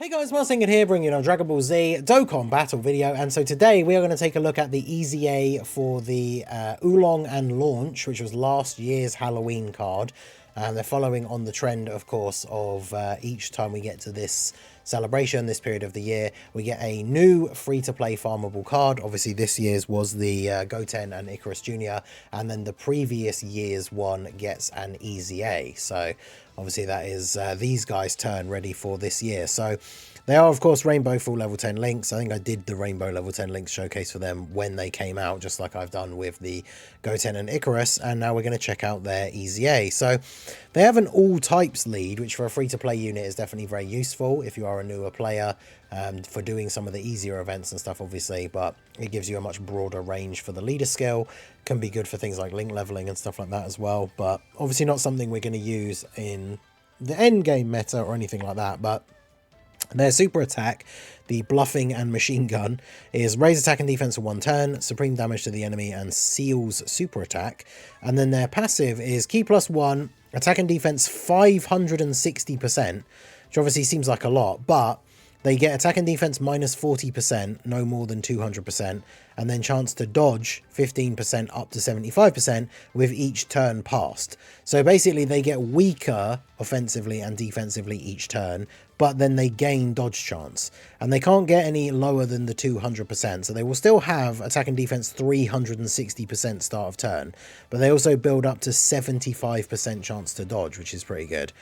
Hey guys, Marcin here, bringing you on Dragon Ball Z Dokkan battle video, and so today we are going to take a look at the EZA for the Oolong and Launch, which was last year's Halloween card. They're following on the trend, of course, of each time we get to this celebration, this period of the year, we get a new free-to-play farmable card. Obviously, this year's was the Goten and Icarus Jr., and then the previous year's one gets an EZA. So obviously that is these guys' turn ready for this year. So they are, of course, Rainbow full level 10 links. I think I did the Rainbow level 10 links showcase for them when they came out, just like I've done with the Goten and Icarus. And now we're going to check out their EZA. So they have an all types lead, which for a free-to-play unit is definitely very useful if you are a newer player, for doing some of the easier events and stuff, obviously. But it gives you a much broader range for the leader skill. Can be good for things like link leveling and stuff like that as well. But obviously not something we're going to use in the end game meta or anything like that. But their super attack, the bluffing and machine gun, is raise attack and defense for 1 turn, supreme damage to the enemy, and seals super attack. And then their passive is key +1, attack and defense 560%, which obviously seems like a lot, but they get attack and defense -40%, no more than 200%, and then chance to dodge 15% up to 75% with each turn passed. So basically they get weaker offensively and defensively each turn, but then they gain dodge chance. And they can't get any lower than the 200%, so they will still have attack and defense 360% start of turn, but they also build up to 75% chance to dodge, which is pretty good.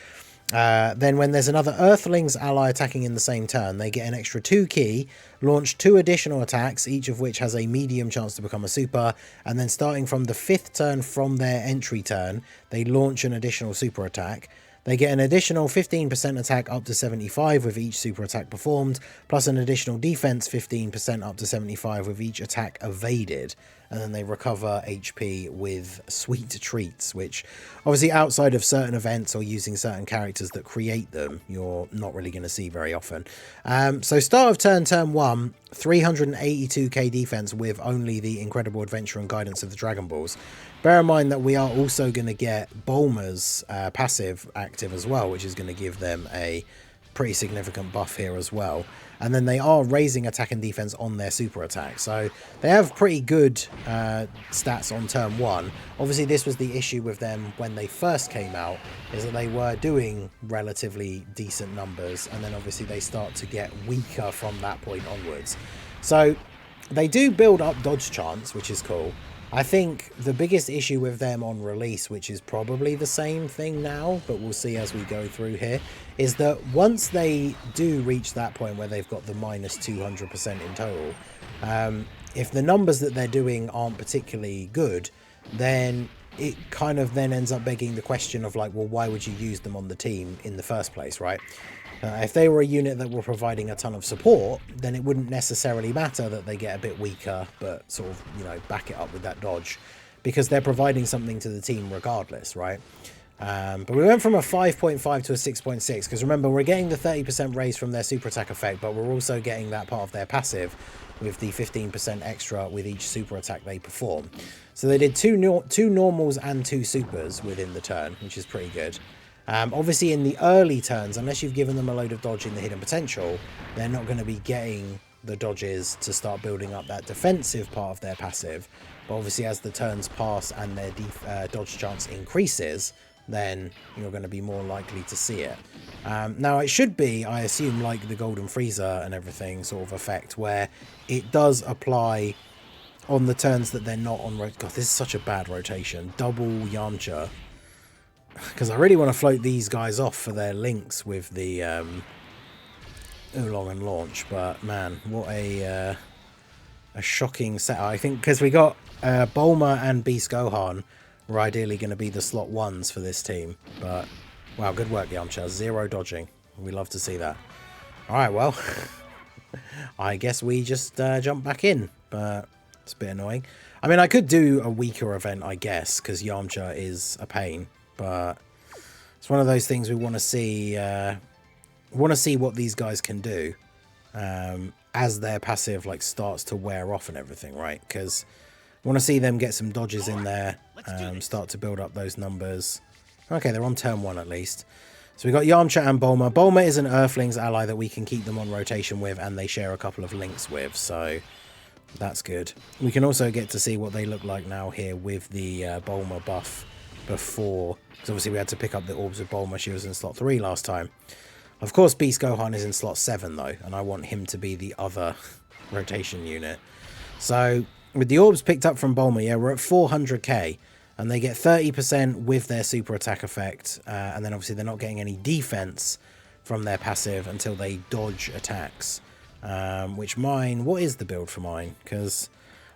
Then when there's another Earthlings ally attacking in the same turn, they get an extra 2 key, launch 2 additional attacks, each of which has a medium chance to become a super, and then starting from the 5th turn from their entry turn, they launch an additional super attack. They get an additional 15% attack up to 75 with each super attack performed, plus an additional defense 15% up to 75 with each attack evaded. And then they recover HP with sweet treats, which obviously outside of certain events or using certain characters that create them, you're not really going to see very often. So start of turn 1, 382k defense with only the incredible adventure and guidance of the Dragon Balls. Bear in mind that we are also going to get Bulma's passive active as well, which is going to give them a pretty significant buff here as well. And then they are raising attack and defense on their super attack, so they have pretty good stats on turn 1. Obviously this was the issue with them when they first came out, is that they were doing relatively decent numbers, and then obviously they start to get weaker from that point onwards. So they do build up dodge chance, which is cool. I think the biggest issue with them on release, which is probably the same thing now, but we'll see as we go through here, is that once they do reach that point where they've got the -200% in total, if the numbers that they're doing aren't particularly good, then it kind of then ends up begging the question of like, well, why would you use them on the team in the first place, right? If they were a unit that were providing a ton of support, then it wouldn't necessarily matter that they get a bit weaker, but sort of, you know, back it up with that dodge, because they're providing something to the team regardless, right? But we went from a 5.5 to a 6.6, because remember, we're getting the 30% raise from their super attack effect, but we're also getting that part of their passive with the 15% extra with each super attack they perform. So they did two normals and 2 supers within the turn, which is pretty good. Obviously in the early turns, unless you've given them a load of dodge in the hidden potential, they're not going to be getting the dodges to start building up that defensive part of their passive. But obviously as the turns pass and their dodge chance increases, then you're going to be more likely to see it. Now it should be, I assume, like the Golden Frieza and everything sort of effect, where it does apply on the turns that they're not on. God, this is such a bad rotation. Double Yamcha. Because I really want to float these guys off for their links with the Oolong and Launch, but man, what a shocking set. I think because we got Bulma and Beast Gohan were ideally going to be the slot 1s for this team, but wow, good work, Yamcha. 0 dodging. We love to see that. Alright, well, I guess we just jump back in, but it's a bit annoying. I mean, I could do a weaker event, I guess, because Yamcha is a pain. But it's one of those things we want to see. What these guys can do as their passive like starts to wear off and everything, right? Because we want to see them get some dodges in there, start to build up those numbers. Okay, they're on turn 1 at least. So we got Yamcha and Bulma. Bulma is an Earthlings ally that we can keep them on rotation with, and they share a couple of links with, so that's good. We can also get to see what they look like now here with the Bulma buff before, because obviously we had to pick up the orbs with Bulma. She was in slot 3 last time. Of course, Beast Gohan is in slot 7 though, and I want him to be the other rotation unit. So with the orbs picked up from Bulma, yeah, we're at 400k, and they get 30% with their super attack effect, and then obviously they're not getting any defense from their passive until they dodge attacks. Which mine, what is the build for mine? Because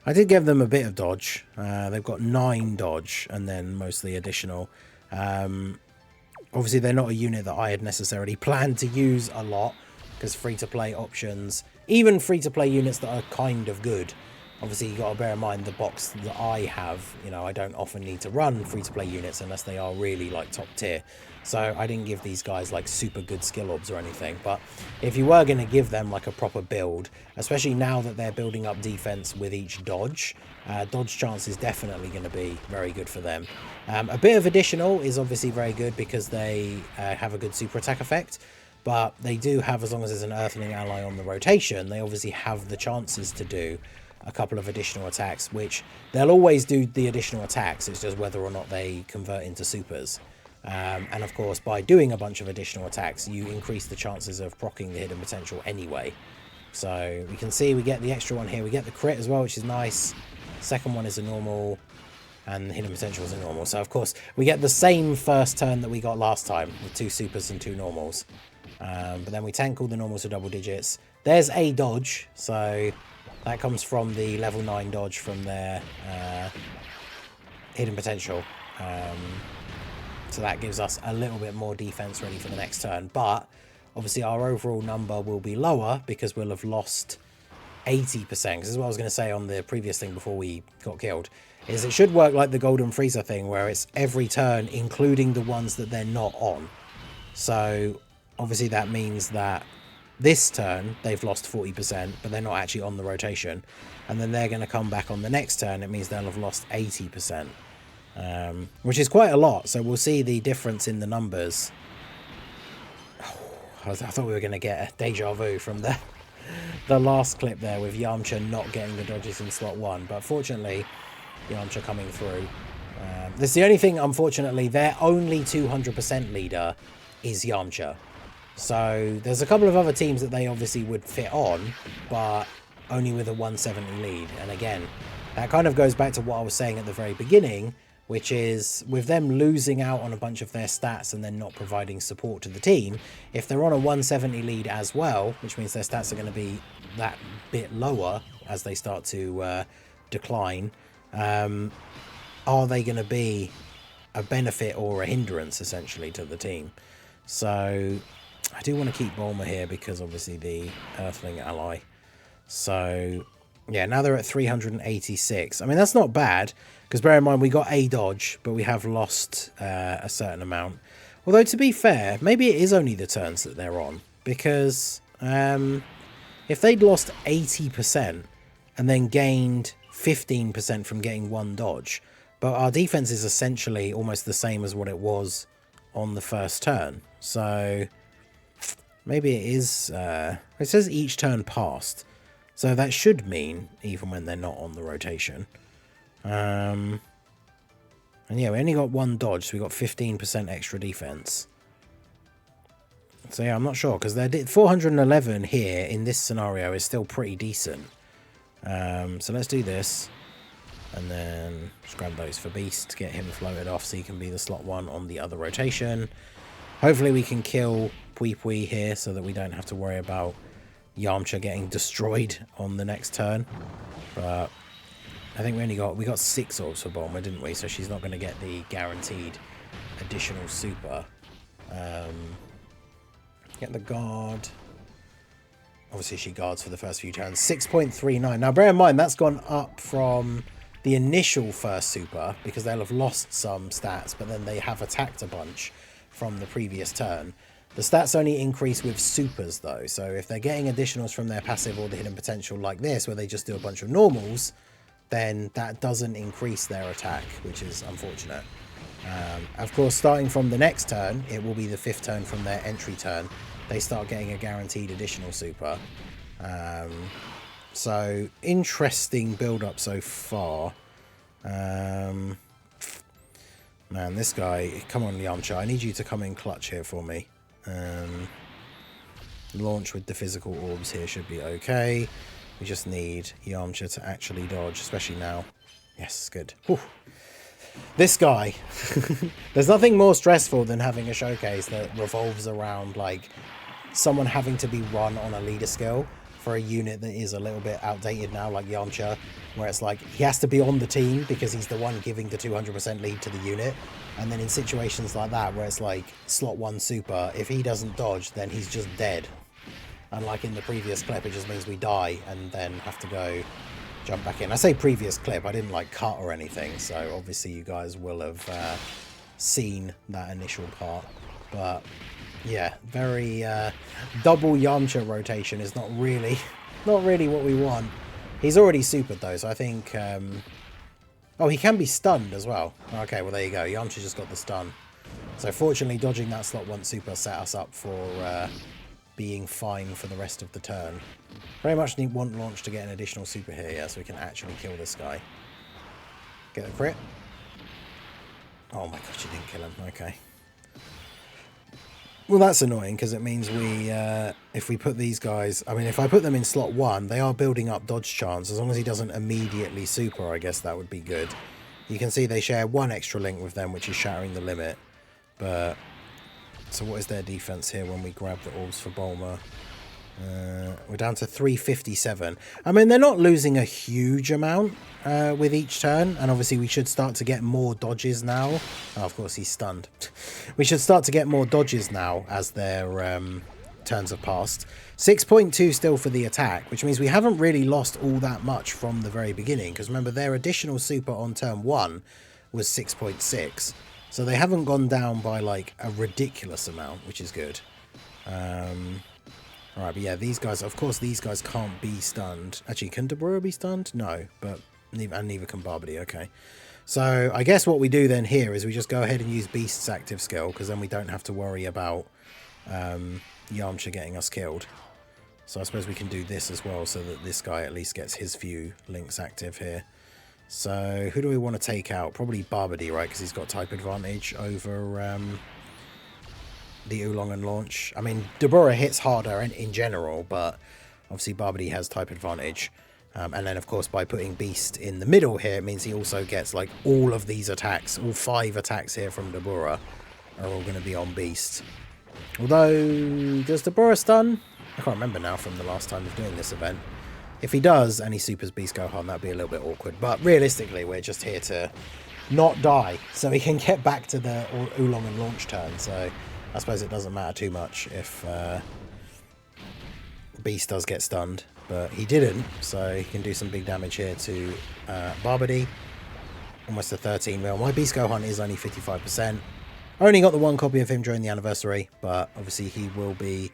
I did give them a bit of dodge. They've got 9 dodge and then mostly additional. Obviously they're not a unit that I had necessarily planned to use a lot, because free-to-play options, even free-to-play units that are kind of good, obviously you got to bear in mind the box that I have, you know, I don't often need to run free-to-play units unless they are really like top tier. So I didn't give these guys like super good skill orbs or anything. But if you were going to give them like a proper build, especially now that they're building up defense with each dodge, dodge chance is definitely going to be very good for them. A bit of additional is obviously very good because they have a good super attack effect. But they do have, as long as there's an Earthling ally on the rotation, they obviously have the chances to do a couple of additional attacks, which they'll always do the additional attacks. It's just whether or not they convert into supers. And of course, by doing a bunch of additional attacks, you increase the chances of proccing the hidden potential anyway. So we can see we get the extra one here. We get the crit as well, which is nice. Second one is a normal, and the hidden potential is a normal. So of course, we get the same first turn that we got last time with 2 supers and 2 normals. But then we tank all the normals to double digits. There's a dodge, so that comes from the level 9 dodge from their hidden potential. So that gives us a little bit more defense ready for the next turn. But obviously our overall number will be lower because we'll have lost 80%. This is what I was going to say on the previous thing before we got killed. Is it should work like the Golden Freezer thing, where it's every turn, including the ones that they're not on. So obviously that means that this turn they've lost 40%, but they're not actually on the rotation. And then they're going to come back on the next turn. It means they'll have lost 80%. Which is quite a lot, so we'll see the difference in the numbers. I thought we were going to get a deja vu from the last clip there with Yamcha not getting the dodges in slot 1, but fortunately Yamcha coming through. This is the only thing, unfortunately, their only 200% leader is Yamcha. So there's a couple of other teams that they obviously would fit on, but only with a 170 lead. And again, that kind of goes back to what I was saying at the very beginning, which is with them losing out on a bunch of their stats and then not providing support to the team, if they're on a 170 lead as well, which means their stats are going to be that bit lower as they start to decline, are they going to be a benefit or a hindrance essentially to the team? So I do want to keep Bulma here because obviously the Earthling ally. So yeah, now they're at 386. I mean, that's not bad, because bear in mind, we got a dodge, but we have lost a certain amount. Although, to be fair, maybe it is only the turns that they're on, because if they'd lost 80% and then gained 15% from getting 1 dodge, but our defense is essentially almost the same as what it was on the first turn. So maybe it is, it says each turn passed. So that should mean even when they're not on the rotation. And yeah, we only got 1 dodge, so we got 15% extra defense. So yeah, I'm not sure, because 411 here in this scenario is still pretty decent. So let's do this. And then just grab those for Beast to get him floated off so he can be the slot 1 on the other rotation. Hopefully we can kill Pui Pui here so that we don't have to worry about Yamcha getting destroyed on the next turn. But I think we got 6 orbs for Bulma, didn't we? So she's not going to get the guaranteed additional super. Get the guard. Obviously she guards for the first few turns. 6.39. Now bear in mind that's gone up from the initial first super, because they'll have lost some stats, but then they have attacked a bunch from the previous turn. The stats only increase with supers though, so if they're getting additionals from their passive or the hidden potential like this, where they just do a bunch of normals, then that doesn't increase their attack, which is unfortunate. Of course, starting from the next turn, it will be the 5th turn from their entry turn. They start getting a guaranteed additional super. So, interesting build-up so far. Man, this guy... Come on, Yamcha. I need you to come in clutch here for me. Launch with the physical orbs here should be okay. We just need Yamcha to actually dodge, especially now. Yes, good. Whew. This guy. There's nothing more stressful than having a showcase that revolves around, like, someone having to be run on a leader skill for a unit that is a little bit outdated now, like Yamcha, where it's like he has to be on the team because he's the one giving the 200% lead to the unit. And then in situations like that, where it's like slot 1 super, if he doesn't dodge, then he's just dead. And like in the previous clip, it just means we die and then have to go jump back in. I say previous clip, I didn't like cut or anything, so obviously you guys will have seen that initial part. But yeah, very double Yamcha rotation is not really what we want. He's already supered though, so I think oh, he can be stunned as well. Okay, well there you go. Yamcha just got the stun. So fortunately, dodging that slot 1 super set us up for being fine for the rest of the turn. Very much want launch to get an additional super here, yeah, so we can actually kill this guy. Get the crit. Oh my god, you didn't kill him. Okay. Well, that's annoying because it means we, if we put these guys, I mean, if I put them in slot 1, they are building up dodge chance. As long as he doesn't immediately super, I guess that would be good. You can see they share 1 extra link with them, which is shattering the limit. But, so what is their defense here when we grab the orbs for Bulma? We're down to 357. I mean, they're not losing a huge amount with each turn, and obviously we should start to get more dodges now. Oh, of course, he's stunned. We should start to get more dodges now as their turns have passed. 6.2 still for the attack, which means we haven't really lost all that much from the very beginning, because remember, their additional super on turn 1 was 6.6, so they haven't gone down by like a ridiculous amount, which is good. Alright, but yeah, these guys, of course, these guys can't be stunned. Actually, can Deborah be stunned? No, but neither can Barbary, okay. So, I guess what we do then here is we just go ahead and use Beast's active skill, because then we don't have to worry about Yamcha getting us killed. So I suppose we can do this as well, so that this guy at least gets his few links active here. So, who do we want to take out? Probably Barbary, right, because he's got type advantage over... the Oolong and launch. I mean, Deborah hits harder in general, but obviously Barbary has type advantage. And then, of course, by putting Beast in the middle here, it means he also gets, like, all of these attacks. All 5 attacks here from Deborah are all going to be on Beast. Although, does Deborah stun? I can't remember now from the last time of doing this event. If he does, and he supers Beast Gohan, that'd be a little bit awkward. But realistically, we're just here to not die, so we can get back to the Oolong and launch turn, so... I suppose it doesn't matter too much if Beast does get stunned, but he didn't, so he can do some big damage here to Barbary. Almost a 13 mil. My Beast Gohan is only 55%. I only got the 1 copy of him during the anniversary, but obviously he will be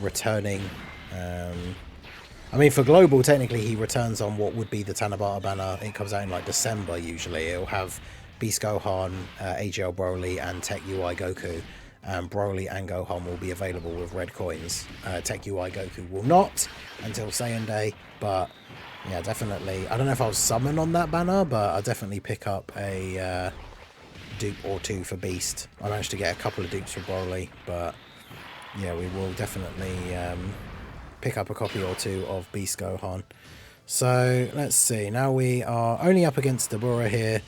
returning. I mean, for Global, technically he returns on what would be the Tanabata banner. It comes out in like December usually. It'll have Beast Gohan, AGL Broly, and TEQ UI Goku. Broly and Gohan will be available with red coins. TEQ UI Goku will not until Saiyan Day, but yeah, definitely. I don't know if I'll summon on that banner, but I'll definitely pick up a dupe or 2 for Beast. I managed to get a couple of dupes for Broly, but yeah, we will definitely pick up a copy or 2 of Beast Gohan. So let's see. Now we are only up against Deborah here.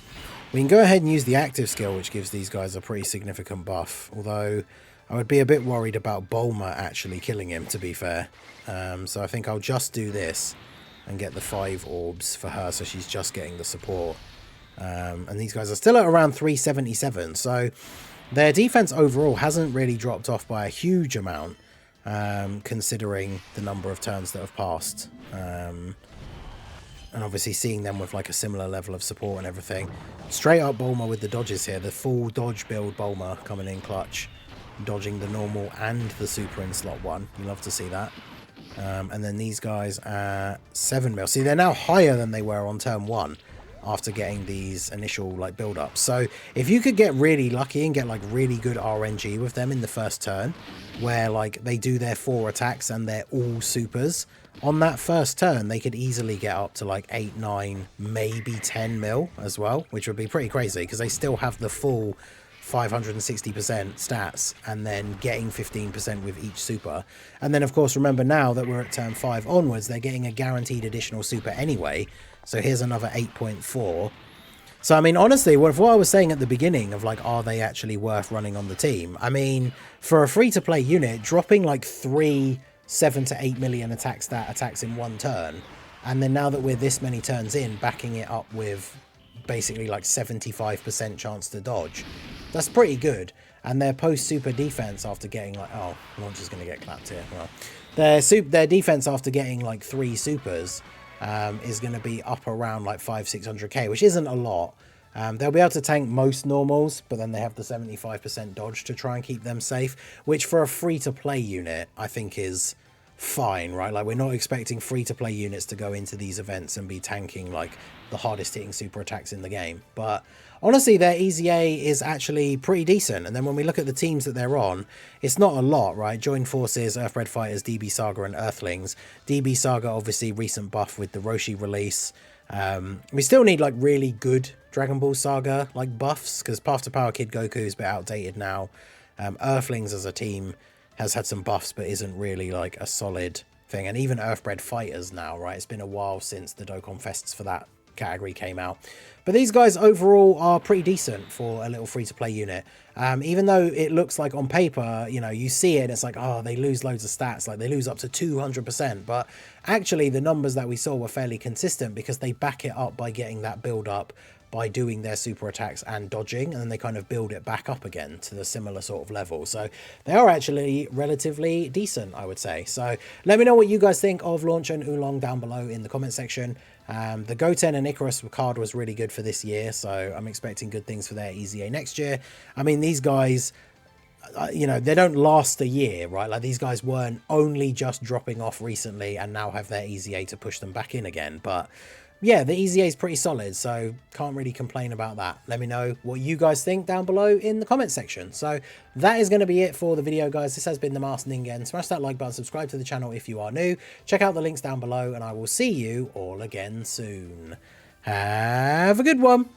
We can go ahead and use the active skill, which gives these guys a pretty significant buff. Although, I would be a bit worried about Bulma actually killing him, to be fair. So I think I'll just do this and get the 5 orbs for her, so she's just getting the support. And these guys are still at around 377, so their defense overall hasn't really dropped off by a huge amount, considering the number of turns that have passed. And obviously seeing them with like a similar level of support and everything. Straight up Bulma with the dodges here. The full dodge build Bulma coming in clutch. Dodging the normal and the super in slot 1. You love to see that. And then these guys at 7 mil. See, they're now higher than they were on turn 1. after getting these initial like build ups. So if you could get really lucky and get like really good RNG with them in the first turn, where like they do their 4 attacks and they're all supers, on that first turn they could easily get up to like 8, 9, maybe 10 mil as well, which would be pretty crazy because they still have the full 560% stats and then getting 15% with each super. And then of course remember, now that we're at turn 5 onwards, they're getting a guaranteed additional super anyway, so here's another 8.4. So I mean, honestly, what I was saying at the beginning of like, are they actually worth running on the team? I mean, for a free-to-play unit, dropping like 3 7 to 8 million attack stat attacks in one turn, and then now that we're this many turns in, backing it up with basically like 75% chance to dodge, that's pretty good. And their post super defense after getting like, oh, Launch is going to get clapped here. Well, their defense after getting like 3 supers is going to be up around like 500-600k, which isn't a lot. They'll be able to tank most normals, but then they have the 75% dodge to try and keep them safe, which for a free-to-play unit I think is fine, right? Like, we're not expecting free-to-play units to go into these events and be tanking like the hardest hitting super attacks in the game. But honestly, their EZA is actually pretty decent. And then when we look at the teams that they're on, it's not a lot, right? Joined Forces, Earthbred Fighters, DB Saga and Earthlings. DB Saga, obviously recent buff with the Roshi release. We still need like really good Dragon Ball Saga like buffs, because Path to Power Kid Goku is a bit outdated now. Earthlings as a team has had some buffs but isn't really like a solid thing. And even Earthbred Fighters now, right? It's been a while since the Dokkan Fests for that category came out. But these guys overall are pretty decent for a little free-to-play unit. Even though it looks like on paper, you know, you see it and it's like, oh, they lose loads of stats, like they lose up to 200%. But actually the numbers that we saw were fairly consistent because they back it up by getting that build up by doing their super attacks and dodging, and then they kind of build it back up again to the similar sort of level. So they are actually relatively decent, I would say. So let me know what you guys think of Launch and Oolong down below in the comment section. The Goten and Icarus card was really good for this year, so I'm expecting good things for their EZA next year. I mean, these guys, you know, they don't last a year, right? Like, these guys weren't only just dropping off recently and now have their EZA to push them back in again. But yeah, the EZA is pretty solid, so can't really complain about that. Let me know what you guys think down below in the comment section. So that is going to be it for the video, guys. This has been the Masked Ningen. Smash that like button, subscribe to the channel if you are new. Check out the links down below, and I will see you all again soon. Have a good one.